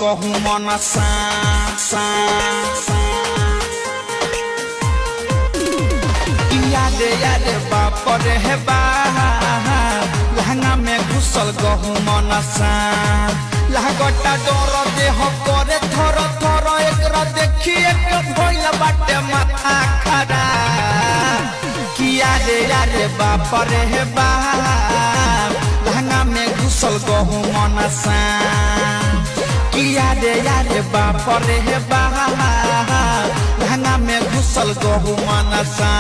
गहू मन सा याद बाप रे बा लहंगा में घुसल गहू मन सा लागटा डर देह करे थर थर एकरा देखिए के भइल बाटे माथा खरा किया रे बाप रे बा लहंगा में घुसल गहू मन सा किया रे बाप रे बा लहंगा में घुसल गहू मन सा